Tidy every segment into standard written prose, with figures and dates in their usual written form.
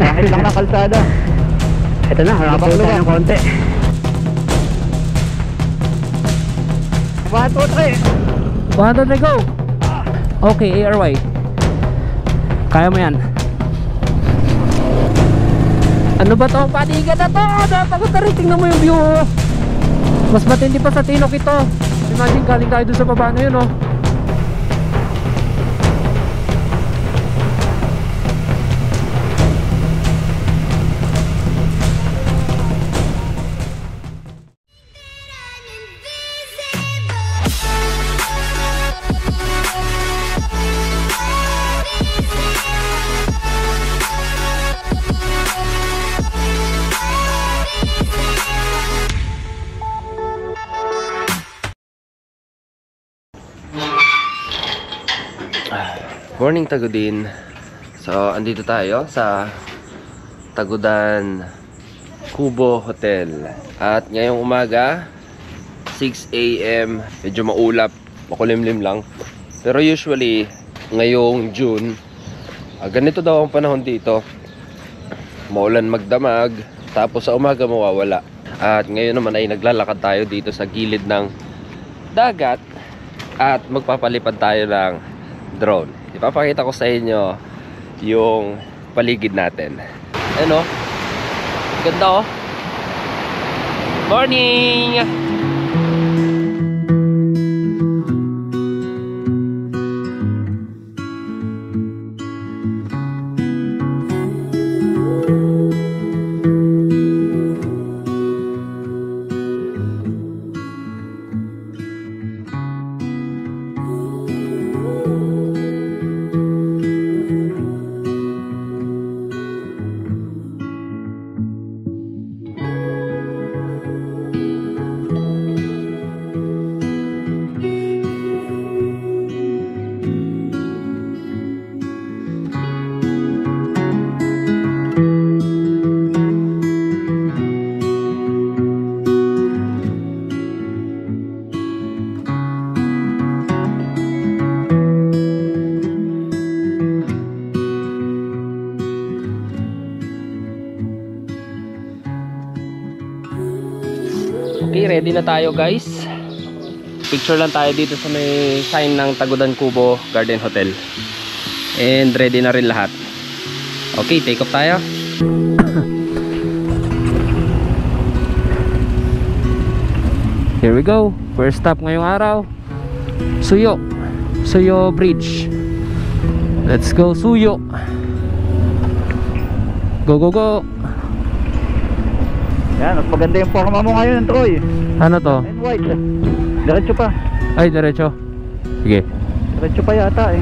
Kahit lang ng kalsada. Ito na, harapin tayo ng konti. 1, 2, 3. 1, 2, 3, go! Okay, ARY. Kaya mo yan. Ano ba to? Panigan na to! Napagod na rin. Tingnan mo yung view. Mas matindi pa sa Tinok ito. Imagine galing tayo dun sa baba na yun, oh. Morning Tagudin. So, andito tayo sa Tagudan Kubo Hotel. At ngayong umaga 6 AM, medyo maulap, makulimlim lang. Pero usually ngayong June, ganito daw ang panahon dito. Maulan magdamag, tapos sa umaga mawawala. At ngayon naman ay naglalakad tayo dito sa gilid ng dagat at magpapalipad tayo ng drone. Ipapakita ko sa inyo yung paligid natin. Ano? Ganda oh. Morning! Okay, ready na tayo guys. Picture lang tayo dito sa may sign ng Tagudan Kubo Garden Hotel. And ready na rin lahat. Okay, take off tayo. Here we go. First stop ngayong araw, Suyo Bridge. Let's go Suyo. Go go go. Yan, mas maganda yung forma mo ngayon, Troy. Ano to? And white. Diretso pa. Ay, diretso. Sige. Diretso pa yata eh.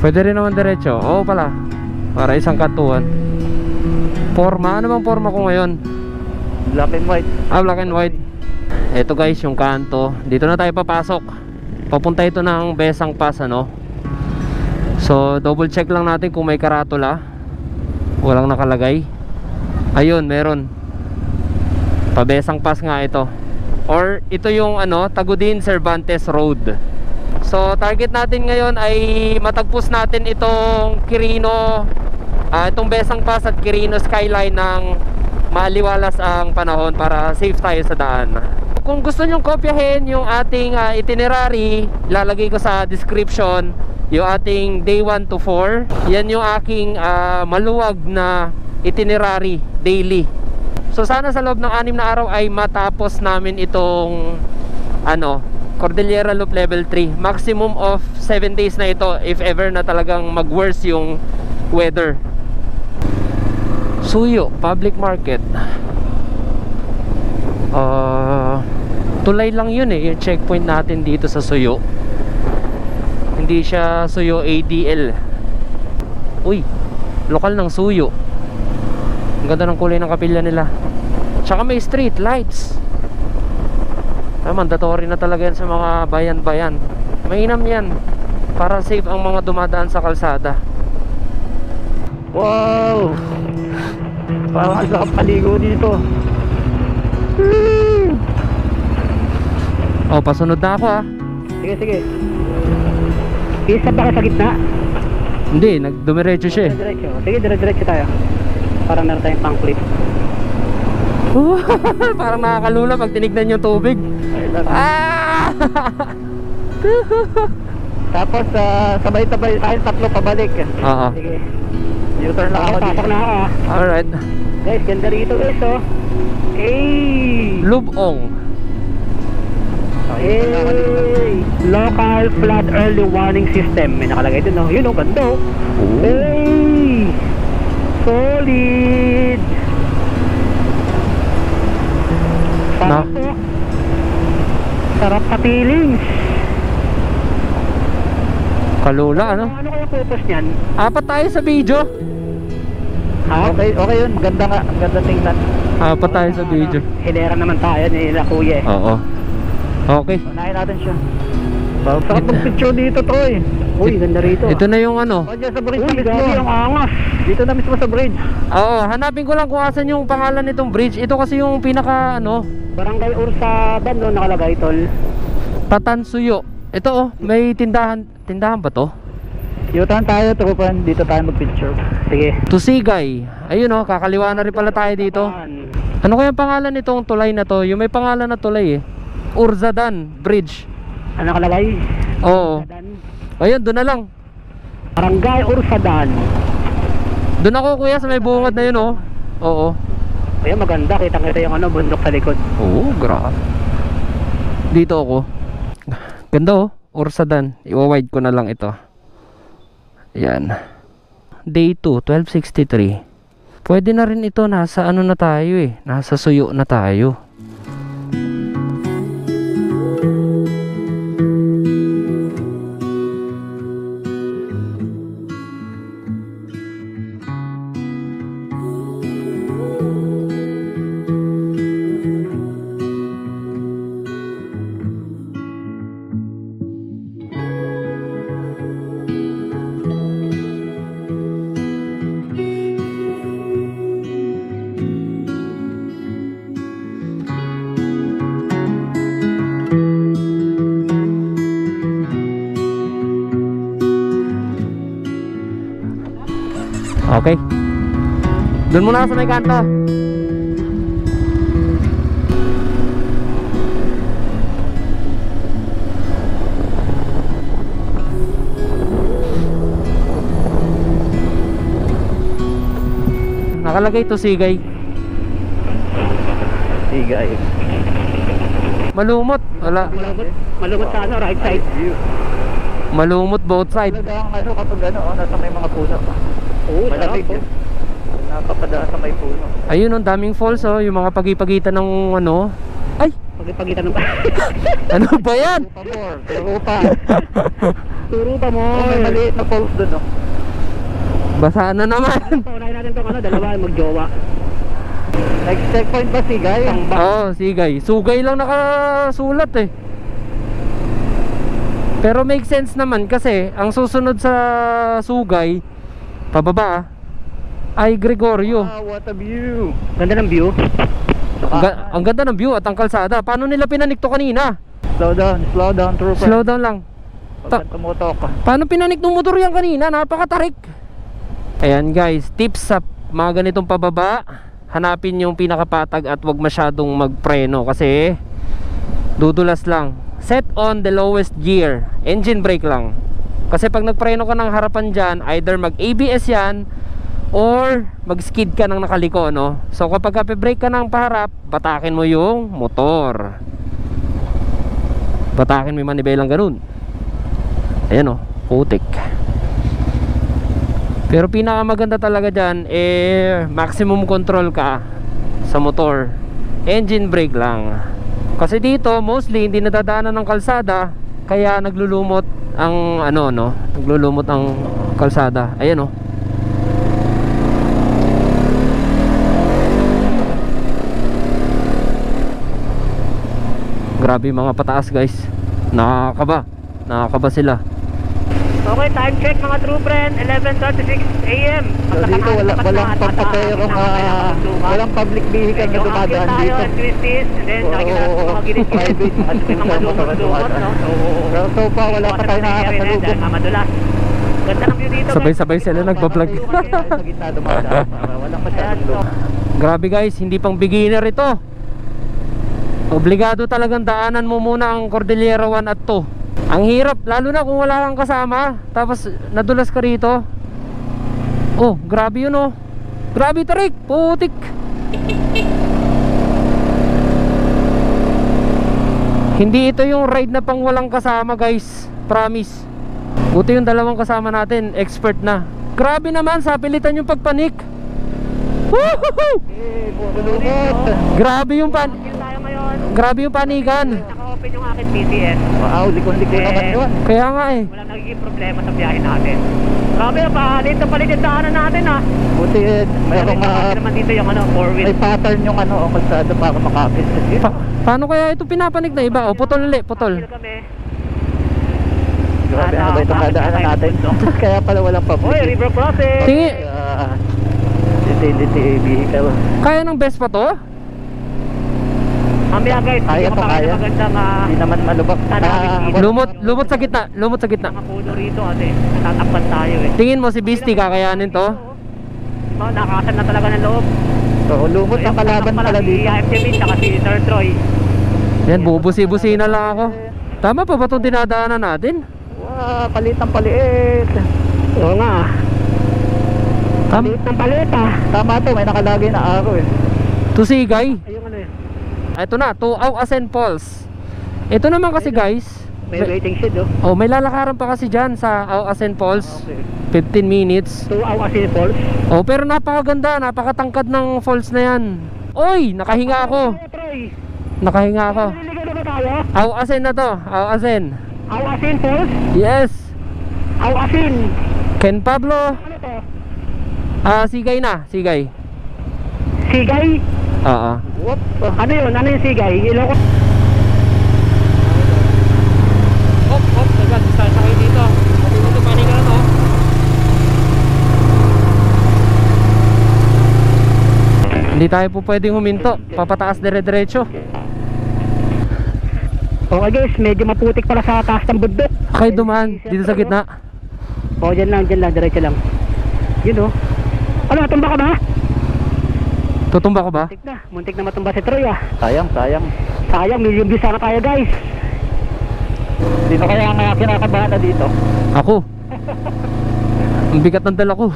Pwede rin naman diretso. Oo pala. Para isang kantuan. Forma, ano bang forma ko ngayon? Black and white. Ah, black and white. Ito guys, yung kanto. Dito na tayo papasok. Papunta ito ng Besang Pass, ano? So, double check lang natin kung may karatula. Walang nakalagay. Ayun, meron. Pabesang Pass nga ito. Or ito yung ano, Tagudin Cervantes Road. So target natin ngayon ay matagpos natin itong Quirino, itong Besang Pass at Quirino Skyline ng maliwalas ang panahon para safe tayo sa daan. Kung gusto nyong kopyahin yung ating itinerary, lalagay ko sa description yung ating day 1 to 4. Yan yung aking maluwag na itinerary daily. So sana sa loob ng 6 na araw ay matapos namin itong Cordillera Loop Level 3. Maximum of 7 days na ito if ever na talagang mag-worse yung weather. Suyo Public Market. Tulay lang yun eh, yung checkpoint natin dito sa Suyo. Hindi siya Suyo ADL. Uy, lokal ng Suyo. Ang ganda ng kulay ng kapilya nila. Tsaka may street lights. Mandatory na talaga yan sa mga bayan-bayan. Mainam yan para safe ang mga dumadaan sa kalsada. Wow! Parang ang sarap paligo dito. Oh, pasunod na ako ah. Sige, sige. Isa ba ka sa gitna? Hindi, nagdumiretso siya eh. Diretso. Sige, diretso tayo. Parang meron tayong pang clip. Parang nakakalula pag tinignan yung tubig. Ah! Tapos sabay-sabay tayo tatlo pabalik. Oo. Sige. U-turn lang ako dito. Na ako. Alright. Guys, ganda rito guys oh. Hey! Lubong. Hey! Local flood early warning system. May nakalagay din oh. Yun oh, ganda oh. Hey! Solid! Sarap oh. Sarap sa feelings. Kalula, ano? Ano kaya purpose niyan? Apat tayo sa video. Ha? Okay yun. Maganda nga. Maganda tingnan. Apat tayo sa video. Hilera naman tayo nila kuya eh. Oo. Okay. Unahin natin siya. Sarap mag-picture dito to eh. Uy, ganda rito. Ito na yung ano. O, dyan sa bridge na mismo. Ang angas. Dito na mismo sa bridge. Oo, hanapin ko lang kung asan yung pangalan nitong bridge. Ito kasi yung pinaka ano, Barangay Ursadan no, nakalagay tol. Tatansuyo. Ito oh, may tindahan. Tindahan ba to? U-turn tayo, trupan. Dito tayo mag-picture. Sige. Tusigay. Ayun oh, kakaliwa na rin pala tayo dito. Ano kaya pangalan nitong tulay na to? Yung may pangalan na tulay eh. Urzadan Bridge. Ano nakalagay? Oo. Ayun, doon na lang. Barangay Ursadan. Doon ako kuya sa may bungad na yun oh. Oo. Ayan, maganda. Kita-kita yung ano, bundok sa likod. Oo, grabe. Dito ako. Ganda oh, Ursadan. Iwa-wide ko na lang ito. Ayan. Day 2, 1263. Pwede na rin ito, nasa ano na tayo eh. Nasa Suyo na tayo. Okay. Doon muna sa may kanto. Nakalagay to Sigay. Sigay. Malumot. Wala. Malumot sa ano, right side. Malumot both side. Talagang ano kapag ano, nasa may mga puno. Oo, malamig yun. Napapadaan sa may puno. Ayun, ang daming falls oh, yung mga pagipagitan ng ano. Ay, Pagipagitan ng ano ba yan? Turo pa. Turo pa mo. May maliit na falls dun oh. Basa na naman. Paunahin natin itong ano, dalawa magjowa. Next checkpoint ba Sigay? Oo, Sigay. Sugay lang nakasulat eh. Pero make sense naman kasi ang susunod sa Sugay pababa ay Gregorio. Wow, what a view. Ganda ng view. Ang ganda ng view at ang kalsada. Paano nila pinanik to kanina? Slow down, trooper. Slow down lang. Pag tumutok ka. Paano pinanik ng motor yan kanina? Napakatarik. Ayan guys, tips sa mga ganitong pababa. Hanapin yung pinakapatag at wag masyadong magpreno kasi dudulas lang. Set on the lowest gear. Engine brake lang. Kasi pag nagpreno ka ng harapan dyan, either mag-ABS yan or mag-skid ka ng nakaliko, no? So kapag brake ka ng paharap, batakin mo yung motor. Batakin mo yung manibelang ganun. Ayan o, putik. Pero pinakamaganda talaga dyan maximum control ka sa motor. Engine brake lang. Kasi dito mostly hindi nadadaanan ng kalsada, kaya naglulumot ang ano no, naglulumot ang kalsada. Ayan oh. Grabe mga pataas guys. Nakakaba sila. Okay, time check mga true friend, 11:36 AM. So dito walang pampaperong walang public vehicle na dumadaan dito. Twisties, and then nakikita natin mga gilid Private at may mga lumot, no? Pero so far wala pa tayo nakakasalubong. Madulas. Ganda ng view dito. Sabay-sabay sila nagbablog. Sa gitna dumadaan para walang masyadong lupa. Grabe guys, hindi pang beginner ito. Obligado talagang daanan mo muna ang Cordillera 1 at 2. Ang hirap, lalo na kung wala kang kasama. Tapos nadulas ka rito. Oh, grabe yun oh. Grabe tarik, putik. Hindi ito yung ride na pang walang kasama guys. Promise. Buti yung dalawang kasama natin, expert na. Grabe naman, sa pilitan yung pagpanik. Woohoo! Grabe yung Tayo ngayon. grabe yung panigan. Naka-open yung aking PCS. Wow, likon-likon naman yun. Kaya nga eh. Walang nagiging problema sa biyahe natin. Grabe, palit na palit yung daanan natin ha. Buti mayroong Kasi naman dito yung ano, 4-wheel. may pattern yung ano, o kalsada para makapit. Paano kaya ito pinapanik na iba? O putol ulit, putol. Kami. Grabe na ba itong dadaanan natin? Kaya pala walang Uy, public. river crossing. Tingi, Utility vehicle. kaya ng best pa to? Mamaya guys, Kaya hindi to, ko kaya. magandang Hindi naman malubak. Lumot sa gitna, lumot sa gitna. mga puno rito kasi natatakpan tayo eh. Tingin mo si Beastie kakayanin to? Diba, nakasan na talaga ng loob. So, lumot ang kalaban pala Si dito. IFC Min, saka si Sir Troy. Yan, bubusi-busi na lang ako. Tama pa ba itong dinadaanan natin? Wow, palitang paliit. Oo nga. Tama, Palit ng palit ah. Tama to, may nakalagay na araw eh. to Sigay. Ayun ano eh. Ito na, to Auasen Falls. Ito naman kasi guys, May waiting shed oh. oh, may lalakaran pa kasi dyan sa Auasen Falls. Okay. 15 minutes. 2 hours in falls. Oh, pero napakaganda, napakatangkad ng falls na yan. Oy, nakahinga ako. Troy, Nakahinga ako. naliligaw na ba tayo? Auasen na to, Auasen. Awasin falls? Yes. Awasin. Ken Pablo. Ano to? Sigay na, Sigay. Sigay? Oo. Whoop. Ano yun? Ano yung sigay? Ilocos? Hop, hop, agad, sakay dito. Dito panig na to. Hindi tayo po pwedeng huminto. Papataas dire-diretso. Okay guys, medyo maputik pala sa taas ng bundok. Okay, dumaan dito sa gitna. O, dyan lang, diretso lang. Yun oh. Ano, tumba ka ba? Tutumba ko ba? Muntik na matumba si Troy ah. Sayang, sayang. Sayang, million views sana tayo guys. Sino kaya nga kinakabahan na dito? Ako. Ang bigat ng dala ko.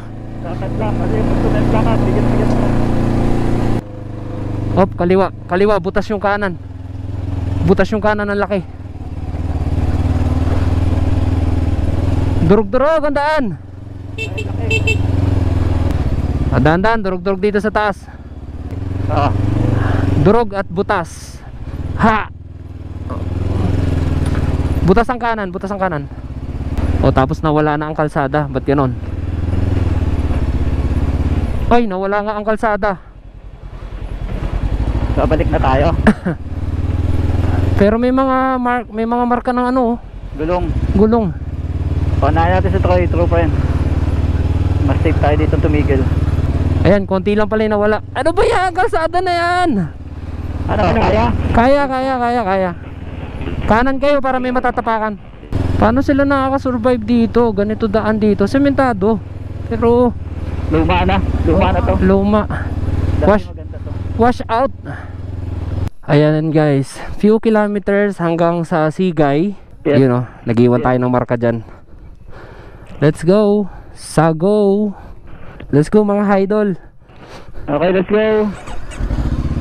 Dapat lang, kasi pagsunan lang ka, bigat-bigat mo. Hop, kaliwa. Kaliwa, butas yung kanan. Butas yung kanan ng laki. Durog-durog, ang daan. Dahan-dahan, durog-durog dito sa taas. Ah, Durog at butas. Ha! Butas ang kanan, butas ang kanan. O tapos nawala na ang kalsada. Ba't ganon? Ay, nawala nga ang kalsada. babalik na tayo. Pero may mga marka ng ano, Gulong. gulong. Paunahin natin si Troy, true friend. Mas safe tayo dito tumigil. Ayan, konti lang pala yung nawala. Ano ba yan? Kalsada na yan. Ano, kaya? Kaya. Kanan kayo para may matatapakan. Paano sila nakaka-survive dito? Ganito daan dito. Sementado. Pero Luma na to. luma. Dati maganda to. Wash out. Ayan guys, few kilometers hanggang sa Sigay. Yes. Yun o, nag-iwan tayo ng marka dyan. Let's go. Sago. Let's go mga idol. Okay, let's go.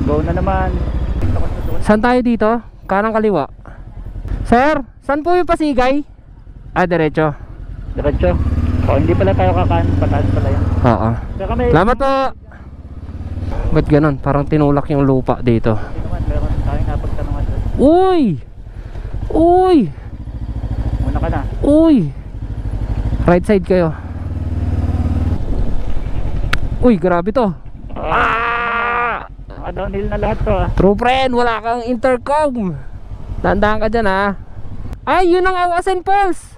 Go na naman. Saan tayo dito? Kanang kaliwa. Sir, saan po yung Pasigay? Diretso. Diretso. O, hindi pala tayo kakaan. Pataas pala yan. Oo. Saka may... Salamat po. Ba't ganun? Parang tinulak yung lupa dito. Hindi naman, meron tayong napagtanungan doon. Uy! Uy! Muna ka na. Uy! Right side kayo. Uy, grabe to. Downhill na lahat to ah. True friend, wala kang intercom. Tandaan ka dyan ha. Ay, yun ang Auasen Falls.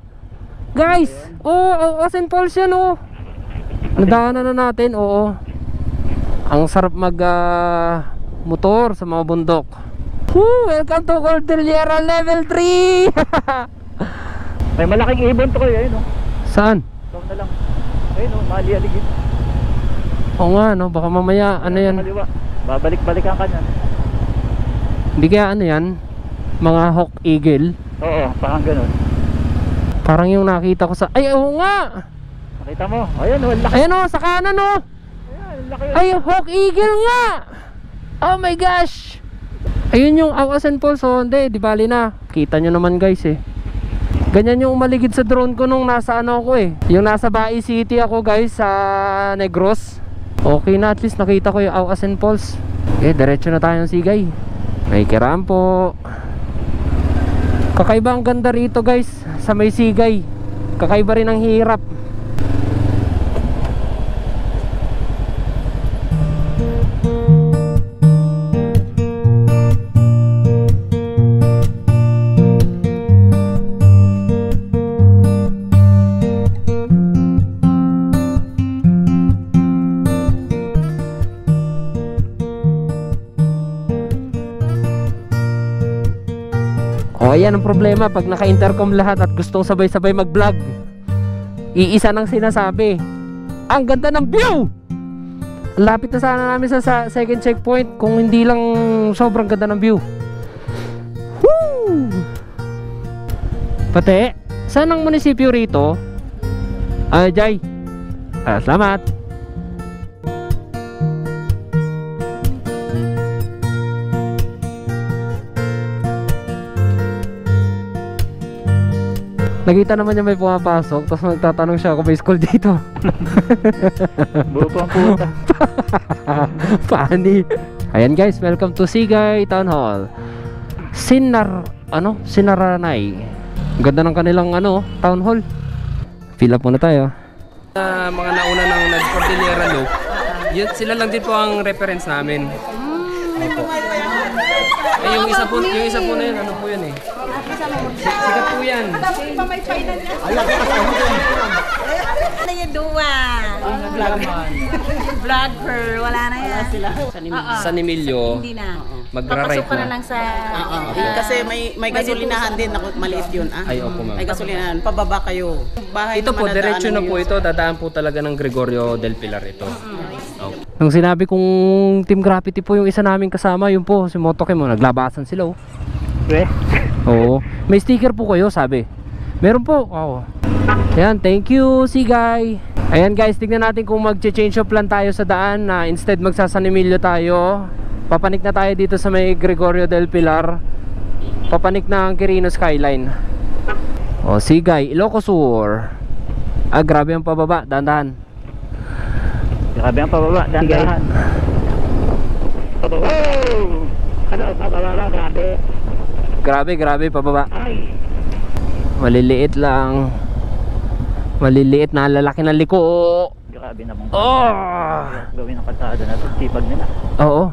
Guys, Auasen Falls yan oh. Nadaanan na natin, oo. Ang sarap mag motor sa mga bundok. Woo, welcome to Cordillera Level 3. May malaking ibon to kayo, ayun oh. Saan? Doon na lang. Ayun o, mali-aligid. Oo nga, no? Baka mamaya, ano yan? Kaliwa. Babalik-balikan ka niyan. Hindi kaya ano yan? Mga hawk eagle? Oo, parang ganun. Parang yung nakita ko sa... Ay, oo nga! Nakita mo? Ayan o, laki. Ayan o, sa kanan o! Ayan, laki. Ay, hawk eagle nga! Oh my gosh! Ayun yung awas and pulse. So, hindi, di bali na. Kita nyo naman guys eh. Ganyan yung umaligid sa drone ko nung nasa ano ako eh. Yung nasa Bai City ako guys, sa Negros. Okay na, at least nakita ko yung awas and pulse. Eh, diretso na tayong Sigay. May kirampo. Kakaiba ang ganda rito guys, sa may Sigay. Kakaiba rin ang hirap. O ayan ang problema pag naka-intercom lahat at gustong sabay-sabay mag-vlog. Iisa nang sinasabi. Ang ganda ng view! Lapit na sana namin sa second checkpoint kung hindi lang sobrang ganda ng view. Woo! Pati, saan ang munisipyo rito? Jai. Salamat. Nakita naman niya may pumapasok, tapos nagtatanong siya kung may school dito. Buo po ang puta. Funny. Ayan guys, welcome to Sigay Town Hall. Sinaranay. Ang ganda ng kanilang town hall. Fill up muna tayo. Mga nauna ng nag-Cordillera Loop, sila lang din po ang reference namin. Opo. Eh, yung isa po na yun, ano po yun eh? Sikat po yan. Ano yung duwa? Vlogger, wala na yan. San Emilio, Hindi na. magra-right Papasok ka na na. lang sa... Kasi may gasolinahan din, maliit yun. Ay, opo ma'am. May gasolinahan, pababa kayo. Bahay Ito po, naman diretso na nadaanan po yun. ito. Dadaan po talaga ng Gregorio del Pilar ito. Opo. Nung sinabi kong Team Graffiti po yung isa naming kasama, yun po, si Motoke mo, naglabasan sila Oo. May sticker po kayo, sabi. Meron po. Oo. Ayan, thank you, Sigay. Ayan guys, tignan natin kung mag-change of plan tayo sa daan na instead magsa-San Emilio tayo. Papanik na tayo dito sa may Gregorio del Pilar. Papanik na ang Quirino Skyline. O, Sigay, Ilocos Sur. Grabe ang pababa, dahan-dahan. Grabe ang pababa, dahan-dahan. Pababa. Ano, pababa, grabe. Grabe, pababa. Ay. Maliliit lang. Maliliit na lalaki ng liko. Grabe naman. Oh! Gawin ng kalsada na ito, sipag nila. Oo.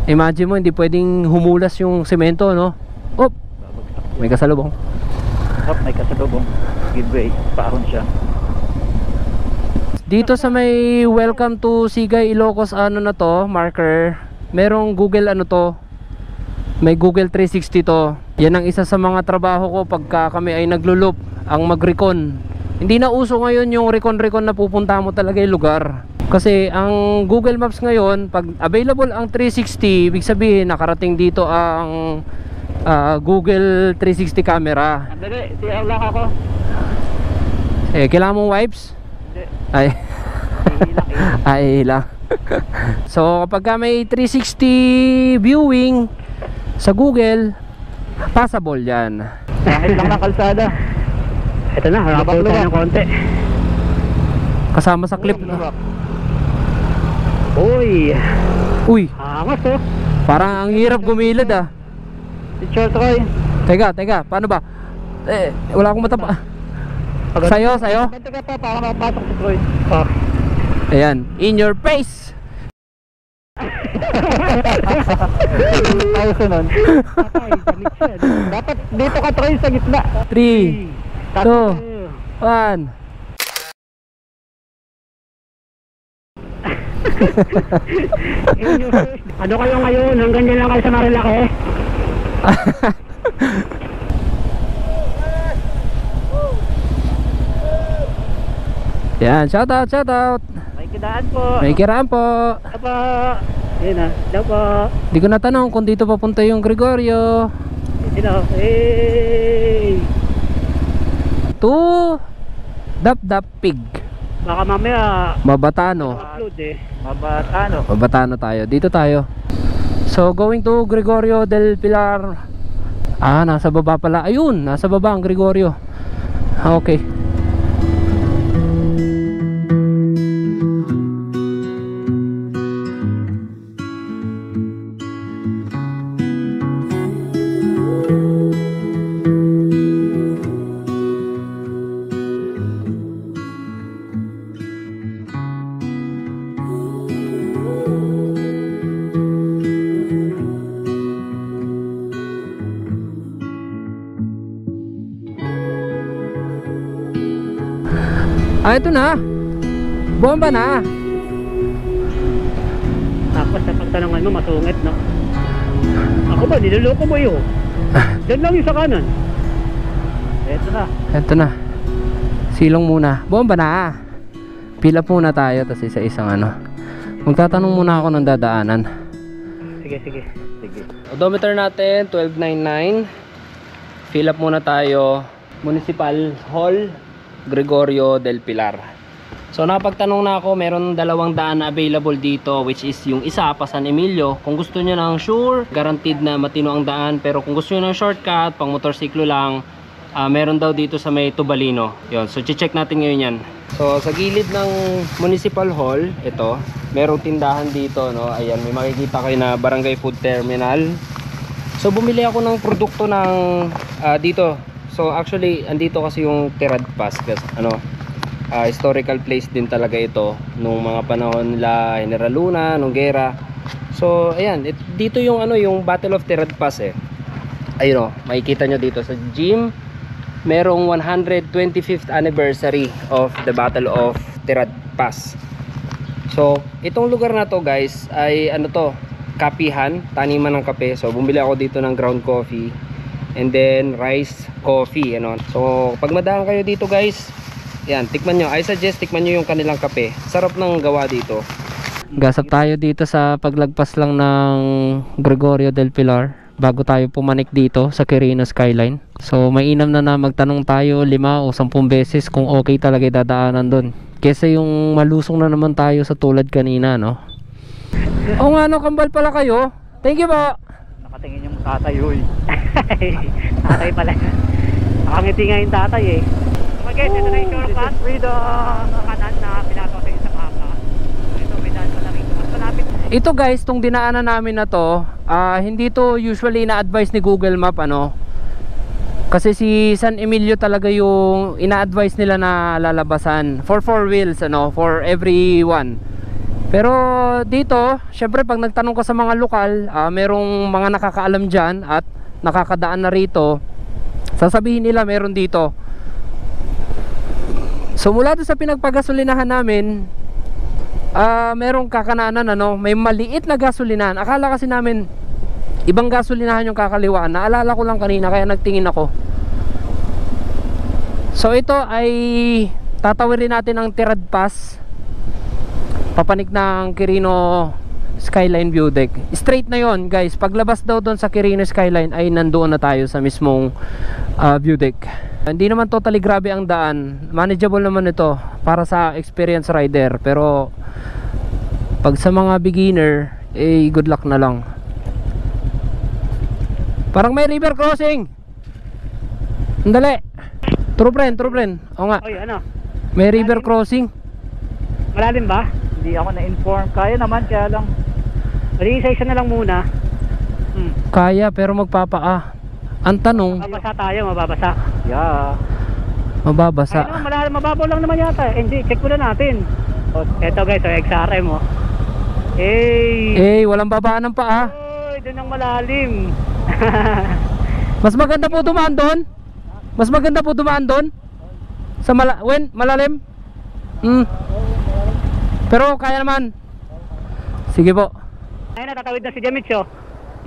Imagine mo, hindi pwedeng humulas yung semento, no? Oh! May kasalubong. May kasalubong. Giveaway, paahon siya. Dito sa may welcome to Sigay Ilocos na to, marker. Merong Google may Google 360 to. Yan ang isa sa mga trabaho ko pagka kami ay naglo-loop, ang mag-recon. Hindi na uso ngayon yung recon na pupunta mo talaga yung lugar. Kasi ang Google Maps ngayon, pag available ang 360, ibig sabihin nakarating dito ang Google 360 camera. Andali, siya lang ako. Kailangan mong wipes? Hindi. Ay. Ilang. Ay lang. So kapag may 360 viewing sa Google, passable yan. Pangit lang ng kalsada. Ito na, harapin tayo ng konti. Kasama sa clip na. Uy, Uy, angas oh. parang ang hirap gumilid ah. Si Charles Roy. Teka, paano ba? Wala akong matapa. Sa'yo? Ganti ka pa para mapasok si Troy. Oh. Ayan, in your face. Tayo sunod. Patay, dalit siya. Dapat dito ka Troy sa gitna. 3, 2, 1. Ano kayo ngayon? Hanggang dyan lang kayo sa Marilaki? Yan, shout out, shout out. May kidaan po. May kiraan po. Apa. Yan na. Daw po. Di ko natanong kung dito papunta yung Gregorio. Sino? Hey! To Dap Pig. Baka mamaya Mabatano. upload eh. Mabatano tayo. Dito tayo. So going to Gregorio del Pilar. Ah, nasa baba pala. Ayun, nasa baba ang Gregorio. Okay. Ah, ito na. Bomba na. Tapos sa pagtanungan mo, masungit, no? Ako ba, niloloko mo yun? Diyan lang yung sa kanan. Eto na. Ito na. Silong muna. Bomba na. Pila muna tayo, tapos isa-isang ano. Magtatanong muna ako ng dadaanan. Sige. Odometer natin 1299. Fill up muna tayo. Municipal Hall, Gregorio del Pilar. So napagtanong na ako, meron 2 daan na available dito, which is yung isa pa San Emilio. Kung gusto niyo ng sure, guaranteed na matino ang daan. Pero kung gusto niyo ng shortcut, pang motorsiklo lang, meron daw dito sa may Tubalino. Yun, so check natin ngayon yan. So sa gilid ng Municipal Hall, ito, merong tindahan dito, no? Ayan, may makikita kayo na Barangay Food Terminal. So bumili ako ng produkto ng dito. So actually, andito kasi yung Tirad Pass, kasi historical place din talaga ito nung mga panahon nila General Luna, nung gera. So ayan, dito yung yung Battle of Tirad Pass eh. Ayun, makikita nyo dito sa gym. Merong 125th anniversary of the Battle of Tirad Pass. So itong lugar na to guys ay kapihan, taniman ng kape. So bumili ako dito ng ground coffee and then rice coffee, So pag madaan kayo dito guys, yan, tikman nyo. I suggest tikman nyo yung kanilang kape. Sarap ng gawa dito. Gasap tayo dito sa paglagpas lang ng Gregorio del Pilar bago tayo pumanik dito sa Quirino Skyline. So mainam na magtanong tayo 5 o 10 beses kung okay talaga dadaanan doon, kesa yung malusong na naman tayo sa tulad kanina, no? O nga, kambal pala kayo. Thank you po. Nakatingin yung tatay, uy. Tatay pala. Nakangiti nga yung tatay eh. So guys, ito na yung shortcut. Freedom! Kanan na pinato sa isang mapa. Ito, may daan pa lang ito. Mas malapit. Ito guys, tong dinaanan namin na to, hindi to usually na-advise ni Google Map, kasi si San Emilio talaga yung ina-advise nila na lalabasan for 4 wheels, for everyone. Pero dito, syempre pag nagtanong ka sa mga lokal, merong mga nakakaalam dyan at nakakadaan na rito, sasabihin nila meron dito. So mula doon sa pinagpagasolinahan namin, merong kakanaanan, may maliit na gasolinahan. Akala kasi namin ibang gasolinahan yung kakaliwaan. Naalala ko lang kanina kaya nagtingin ako. So ito ay tatawirin natin ang Tirad Pass, papanik ng Quirino Skyline View Deck. Straight na yon guys. Paglabas daw doon sa Quirino Skyline ay nandoon na tayo sa mismong view deck. Hindi naman totally grabe ang daan. Manageable naman ito para sa experienced rider. Pero pag sa mga beginner, good luck na lang. Parang may river crossing. Andali. True friend. O nga. Oy, May river crossing. Malalim ba? Hindi ako na-inform. Kaya naman, kaya lang. Mali isa na lang muna. Kaya pero magpapaa. Ang tanong, Mababasa tayo, mababasa. Yeah. mababasa. Ay naman, mababaw lang naman yata. Hindi, check muna natin. Eto guys, XRM mo. Walang babaan ng paa. Oy, doon ang malalim. Mas maganda po dumaan doon. Sa malalim. Pero kaya naman. Sige po. Ayun, natatawid na si Jamich, oh.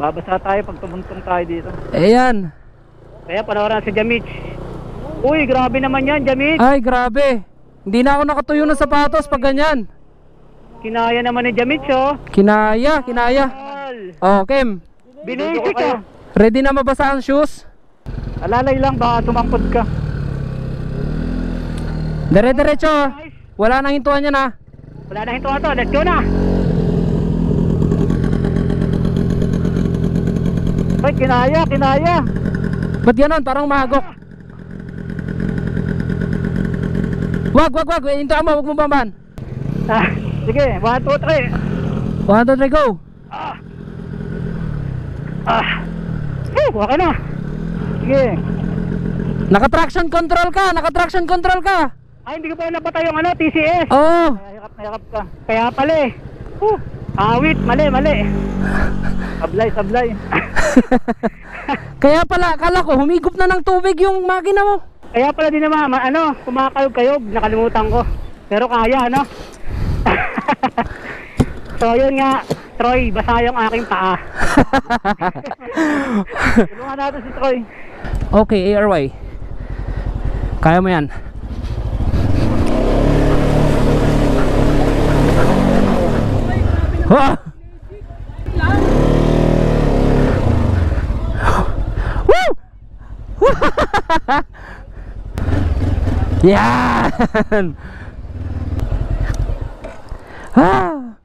Babasa tayo pag tumuntong tayo dito. Kaya panoorin si Jamich. Uy, grabe naman yan, Jamich. Ay, grabe. Hindi na ako nakatuyo ng sapatos pag ganyan. Kinaya naman ni Jamich, oh. Kinaya. Oh, Kim. Binisi ka. Ready na mabasa ang shoes? Alalay lang, baka sumangkot ka. Dire-diretso. Wala nang hintuan yan ha. Wala na hinto to. Let's go na. Ay, kinaya. Ba't ganon? Parang magok. Wag. Hintuan mo, wag mo bamban. Ah, sige, 1, 2, 3. 1, 2, 3, go. Okay na. Sige. Naka-traction control ka. Ay, hindi ko pa napatay yung TCS. Oo. Nayakap ka. Kaya pala eh. Awit, mali. Sablay. Kaya pala, akala ko humigop na ng tubig yung makina mo. Kaya pala din naman, kumakayog-kayog, nakalimutan ko. Pero kaya, ano? So, yun nga, Troy, basa yung aking paa. Tulungan natin si Troy. Okay, ARY. Kaya mo yan. Ah! Woo! Yan! Ah!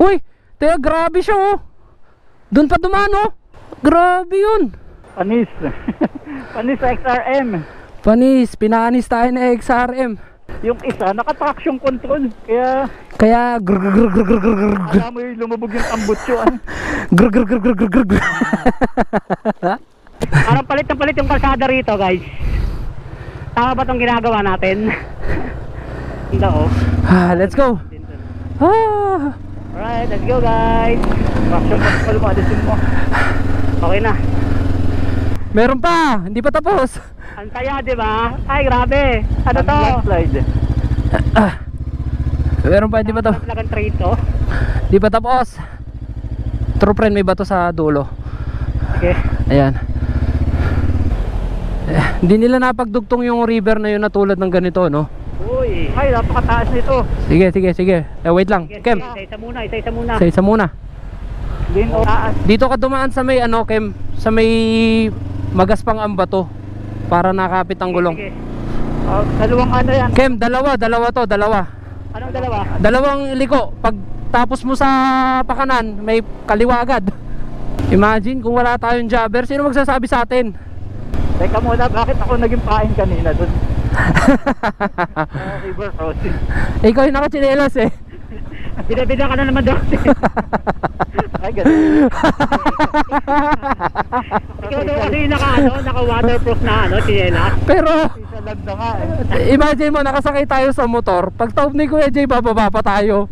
Uy! Teka, grabe siya oh! Doon pa dumaan oh! Grabe yun! Panis. Panis sa XRM. Panis, pinaanis tayo na XRM. Yung isa, naka-traction control. Kaya grrrr. Alam mo yung lumabog yung tambutso. Grrrr. Parang palit na palit yung kalsada rito, guys. Tama ba itong ginagawa natin? Hindi oh. Let's go! Ah! Alright, let's go, guys. Traction control mo, alisin mo. Okay na. Meron pa! Hindi pa tapos! Ang saya, di ba? Ay, grabe. Ano to? Slide. Meron pa, hindi pa to. Talagang train to. Hindi pa tapos. True friend, may bato sa dulo. Okay. Ayan. Hindi nila napagdugtong yung river na yun na tulad ng ganito, no? Uy. Ay, napakataas nito. Sige. Wait lang. Kem, Isa-isa muna. isa muna. Din o taas. Dito ka dumaan sa may Kem, sa may magaspang ang bato para nakapit ang gulong. Sige. Dalawang ano yan. Kem, dalawa to. Anong dalawa? Dalawang liko. Pag tapos mo sa pakanan, may kaliwa agad. Imagine kung wala tayong jobber, sino magsasabi sa atin? Teka muna, bakit ako naging pain kanina dun? River crossing. Ikaw yung nakachinelas eh. Bida-bida ka na naman doon. Ay, ganun. Ikaw daw kasi naka-waterproof na sinela. Pero Isa lang na nga eh. imagine mo, nakasakay tayo sa motor. Pag taob ni Kuya Jay, bababa pa tayo.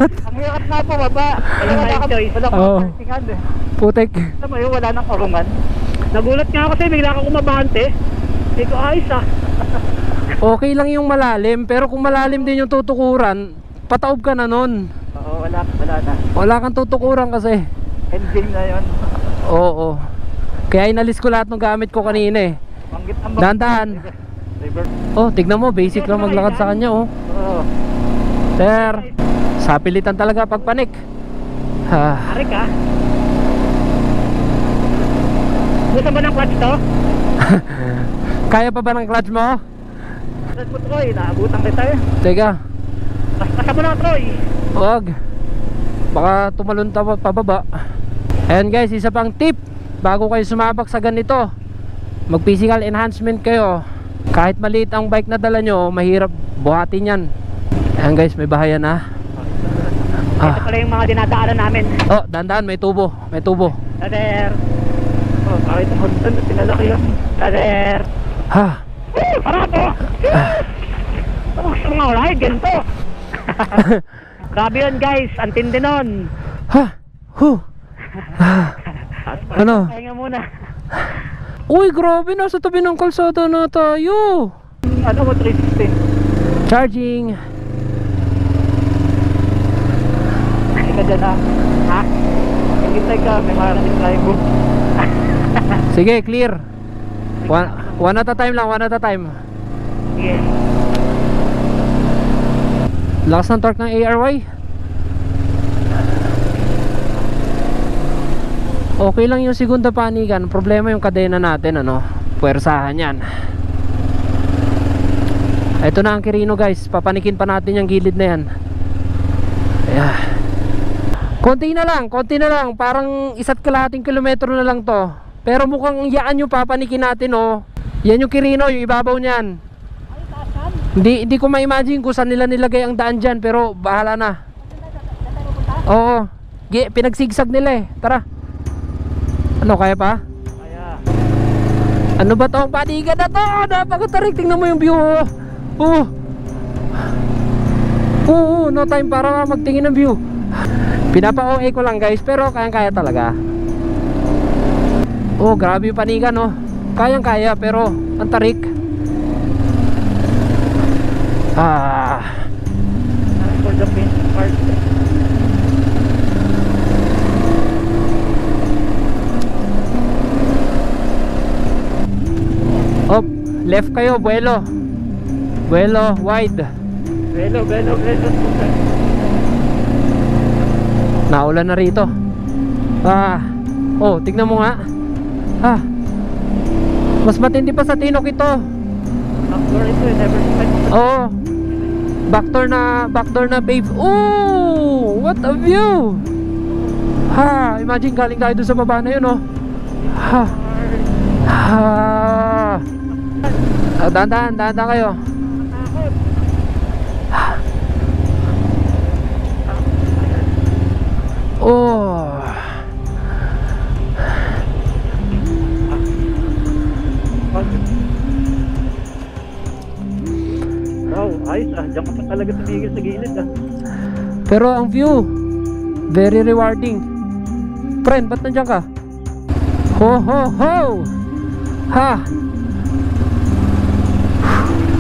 Ang hirap na po, baba. Walang choice. Wala Oo. kang parkingan eh. Putek. Alam mo yun, wala nang kurungan. Nagulat nga ako kasi bigla kang kumabante. Hindi ko ayos Okay lang yung malalim, pero kung malalim din yung tutukuran, pataob ka na nun. Oo, wala na. Wala kang tutukuran kasi. Ending na yun. Oo. Kaya inalis ko lahat ng gamit ko kanina eh. Manggit ang Dahan-dahan. River. Oh, tignan mo, basic lang maglakad sa kanya oh. Oo. Sir, sapilitan talaga pag panik. Ari ka. Gusto mo ng clutch to? Kaya pa ba ng clutch mo? Saan mo Troy? Naabutan kita eh. Teka, Basta mo na, Troy. wag. Baka tumalon pababa. Ayan guys, isa pang tip. Bago kayo sumabak sa ganito, mag physical enhancement kayo. Kahit maliit ang bike na dala nyo, mahirap buhatin yan. Ayan guys, may bahayan na. Ito pala yung mga dinadaanan namin. Oh, dandan, may tubo. Dader. Oh, kahit ang hundan, pinalaki yan. Dader. Ha. Parato! Ano gusto mga ride? Ganito. Grabe yun guys. Ang tindi nun. Ha. Ano? Kaya nga muna. Uy, grabe, nasa tabi ng kalsada na tayo. Ano mo, 316? Charging. Hindi ka dyan ah. Ha? Hintay ka, may marating tayo book. Sige, clear. One at a time lang, one at a time. Yes. Lakas ng torque ng ARY. Okay lang yung segunda panigan. Problema yung kadena natin, ano, puwersahan yan. Ito na ang Quirino guys. Papanikin pa natin yung gilid na yan. Ayan. Konti na lang. Parang 1.5 kilometro na lang to. Pero mukhang yaan yung papanikin natin, oh. Yan yung Quirino, yung ibabaw niyan. Hindi ko ma-imagine kung saan nila nilagay ang daan dyan. Pero bahala na. Oo. Pinagsigsag nila eh. Tara. Ano, kaya pa? Kaya. Ano ba tong panigan na to? Napakatarik. Tingnan mo yung view. No time para magtingin ng view. Pinapa-OA ko lang guys, pero kayang-kaya talaga. Oh, grabe yung panigan, oh. Kayang-kaya pero ang tarik. For the main part. Oh, left kayo, buelo. Buelo, wide. Belo. Naulan na rito. Oh, tignan mo nga. Mas matindi pa sa Tinok ito. Backdoor ito eh, never expect. Oh. Backdoor na pave. Oh, what a view. Imagine galing tayo dun sa baba na yun, oh. Dahan kayo. Oh. Wow, ayos ah. Diyan ka pa talaga tumigil sa gilid ah. Pero ang view very rewarding. Friend, ba't nandiyan ka? Ho!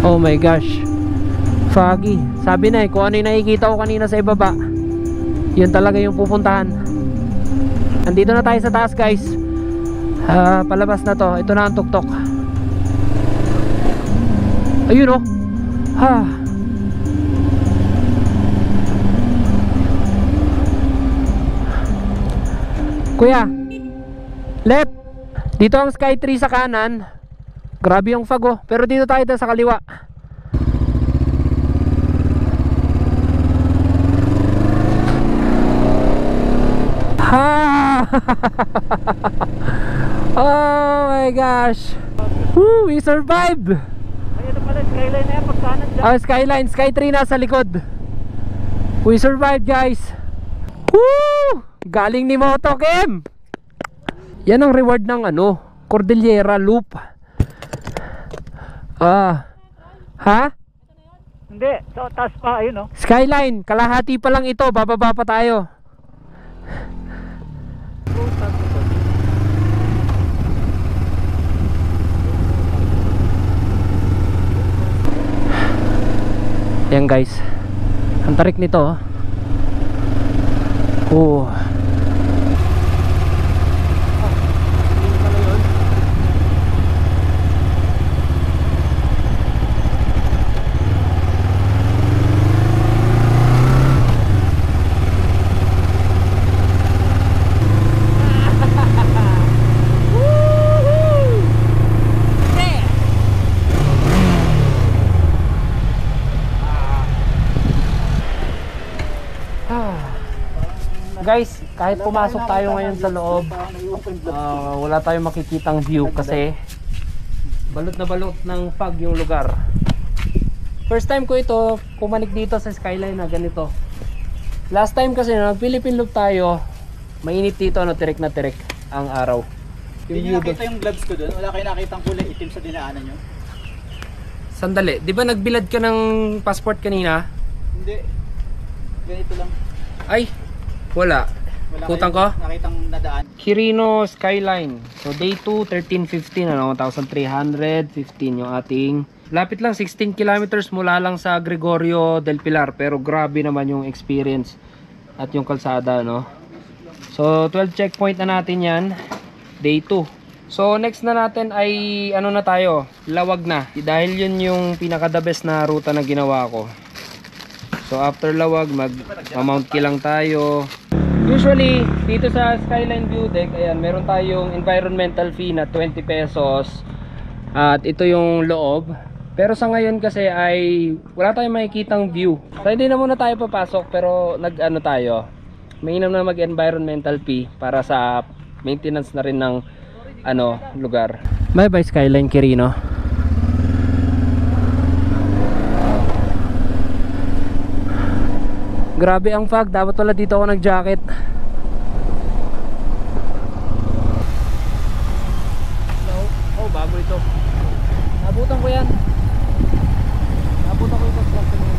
Oh my gosh, foggy. Sabi na kung ano yung nakikita ko kanina sa ibaba, yun talaga yung pupuntahan. Andito na tayo sa taas guys. Palabas na to. Ito na ang tuktok. Ayun, oh. Kuya, left. Dito ang Skytree sa kanan. Grabe yung fog, oh. Pero dito tayo sa kaliwa. Oh my gosh. Woo, we survived. Ay, ano pala, skyline na yan, pagkanan dyan. Skyline, Skytree nasa likod. We survived guys. Woo! Galing ni Moto Kim. Yan ang reward ng ano, Cordillera Loop. Hindi, so taas pa, ayun oh. Skyline, kalahati pa lang ito, bababa pa tayo. Yan guys, ang tarik nito. Oh. Guys, kahit pumasok tayo ngayon sa loob, wala tayong makikitang view kasi balot na balot ng fog yung lugar. First time ko ito pumanik dito sa skyline na ganito. Last time kasi nag Philippine Loop tayo, mainit dito, tirik na tirik ang araw. Hindi nyo nakita yung gloves ko doon? Wala kayo nakitang kulay itim sa dinaanan nyo? Sandali, di ba nagbilad ka ng passport kanina? Hindi. Ganito lang. Ay, wala. Kutang ko? Nakitang nadaan. Quirino Skyline. So day 2, 13:15, 1,315 yung ating. Lapit lang, 16 kilometers mula lang sa Gregorio del Pilar, pero grabe naman yung experience at yung kalsada, no. So 12 checkpoint na natin yan. Day 2. So next na natin ay ano na tayo, Lawag na. Dahil yun yung pinaka the best na ruta na ginawa ko. So after Lawag, mag-Mount Key lang tayo. Usually dito sa Skyline View Deck, ayan, meron tayong environmental fee na 20 pesos. At ito yung loob. Pero sa ngayon kasi ay wala tayong makikitang view. So hindi na muna tayo papasok, pero nag-ano tayo, mainam na mag-environmental fee para sa maintenance na rin ng ano, lugar. Bye bye Skyline Quirino. Grabe ang fog, dapat wala dito ako nag-jacket. Hello? Oh, bago ito. Nabutan ko yan. Nabutan ko yung construction mo.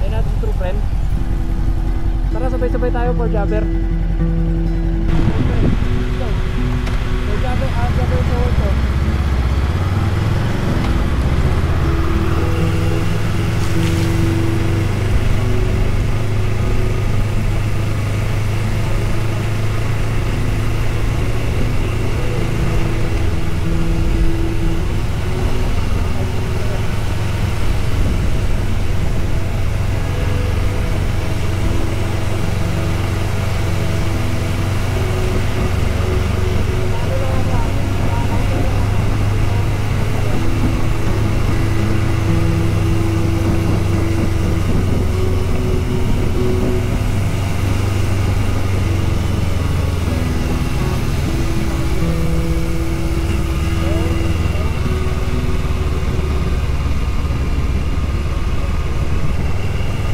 Ayun natin si true friend. Tara, sabay-sabay tayo for jabber. Jabber sa auto.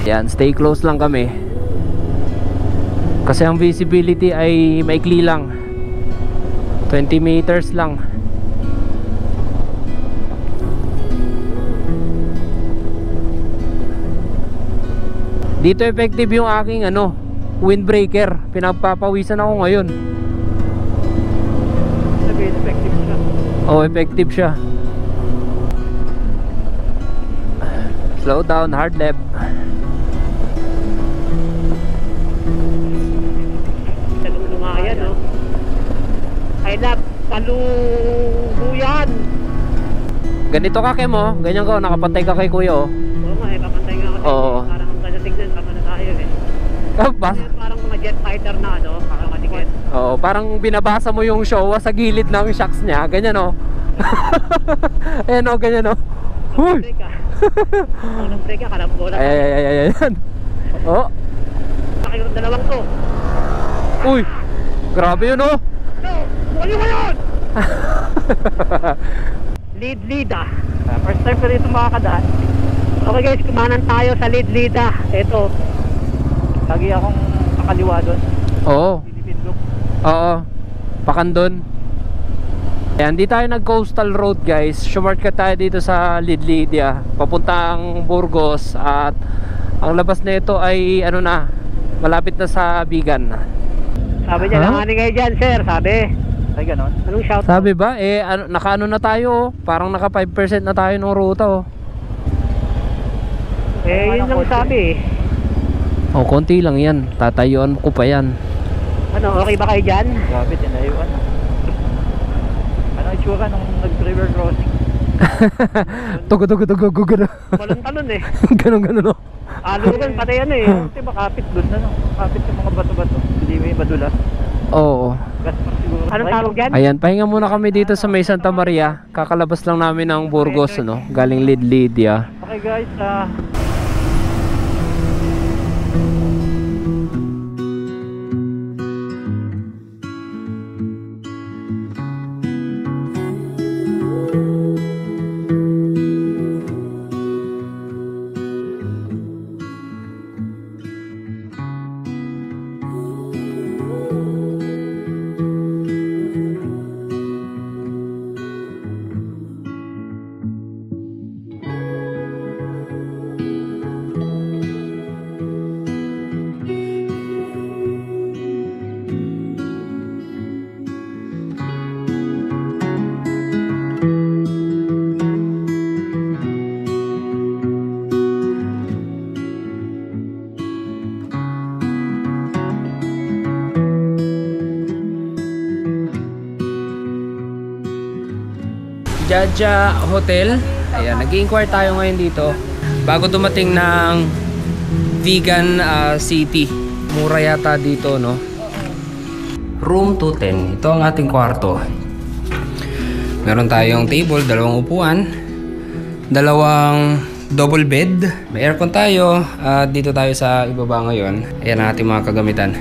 Yan, stay close lang kami. Kasi ang visibility ay maikli lang. 20 meters lang. Dito effective yung aking ano, windbreaker. Pinagpapawisan ako ngayon. Sabihin, effective siya. Oh, effective siya. Slow down, hard left. Talulungayan, no? I love taluluyan. Ganito ka, Kim, oh. Ganyan ko, nakapantay ka kay kuya, oh. Oo nga, papantay nga ako. Oo. Parang ang ganda tignan, tama na tayo, eh. Parang mga jet fighter na, no? Kakamatikit. Oo, parang binabasa mo yung showa sa gilid ng shocks niya. Ganyan, oh. Ayan, oh, ganyan, oh. Huy! Ang break ka, kalambola. Ay. Oh. Pakayong dalawang to. Uy! Grabe yun, oh. No! Wali mo yun! Lead ah. First time ko dito makakadaan. Okay guys, kumanan tayo sa lead ah. Ito. Lagi akong kakaliwa doon. Oo. Philippine Loop. Oo. Pakandon. Ayan, di tayo nag coastal road guys. Shortcut tayo dito sa Lidlidia, papuntang Burgos. At ang labas na ito ay ano na, malapit na sa Bigan. Sabi niya, langanin kayo dyan sir. Sabi. Ay ganon. Anong shout? Sabi ba, ano, nakaano na tayo, oh. Parang naka 5% na tayo ng ruta, oh. Yun lang sabi eh. Oh, konti lang yan. Tatayuan ko pa yan. Ano, okay ba kayo dyan? Grabe, tinayuan. Ano itsura nung nag-river crossing? Tugo. Walang talon eh. Ganon, oh. Alugan, patay ano eh. Kasi makapit doon na, no? Makapit yung mga bato-bato. Hindi may madulas. Oo. Gaspas siguro. Anong tawag dyan? Ayan, pahinga muna kami dito sa May Santa Maria. Kakalabas lang namin ng Burgos, ano, galing Lidlidia. Okay guys, Jaja Hotel. Ayan, nag-inquire tayo ngayon dito bago dumating ng Vegan City. Mura yata dito, no? Room 210. Ito ang ating kwarto. Meron tayong table, dalawang upuan, dalawang double bed. May aircon tayo. Dito tayo sa ibaba ngayon. Ayan ang ating mga kagamitan.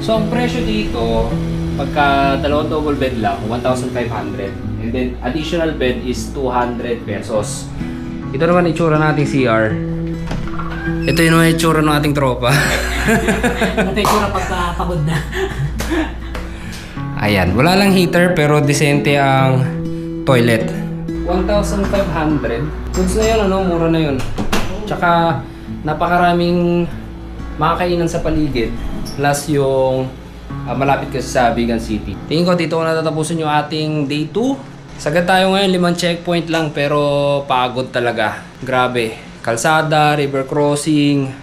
So, ang presyo dito, pagka dalawang double bed lang, 1,500. And then, additional bed is 200 pesos. Ito naman itsura nating CR. Ito yung itsura ng ating tropa. Ito itsura pagkapagod na. Ayan, wala lang heater pero decente ang toilet. 1,500. Goods na yun, ano? Mura na yun. Tsaka, napakaraming makakainan sa paligid. Plus yung malapit kasi sa Vegan City. Tingin ko dito ko natatapusin yung ating day 2. Sagad tayo ngayon, 5 checkpoint lang pero pagod talaga. Grabe. Kalsada, river crossing,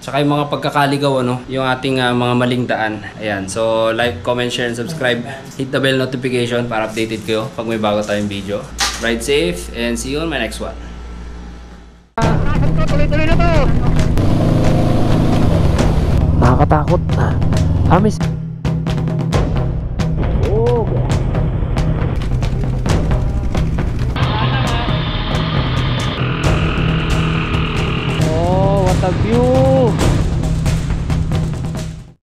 tsaka yung mga pagkakaligaw, ano, yung ating mga maling daan. Ayan, so like, comment, share, and subscribe. Hit the bell notification para updated kayo pag may bago tayong video. Ride safe and see you on my next one. Tuloy-tuloy na to. Nakakatakot. Miss.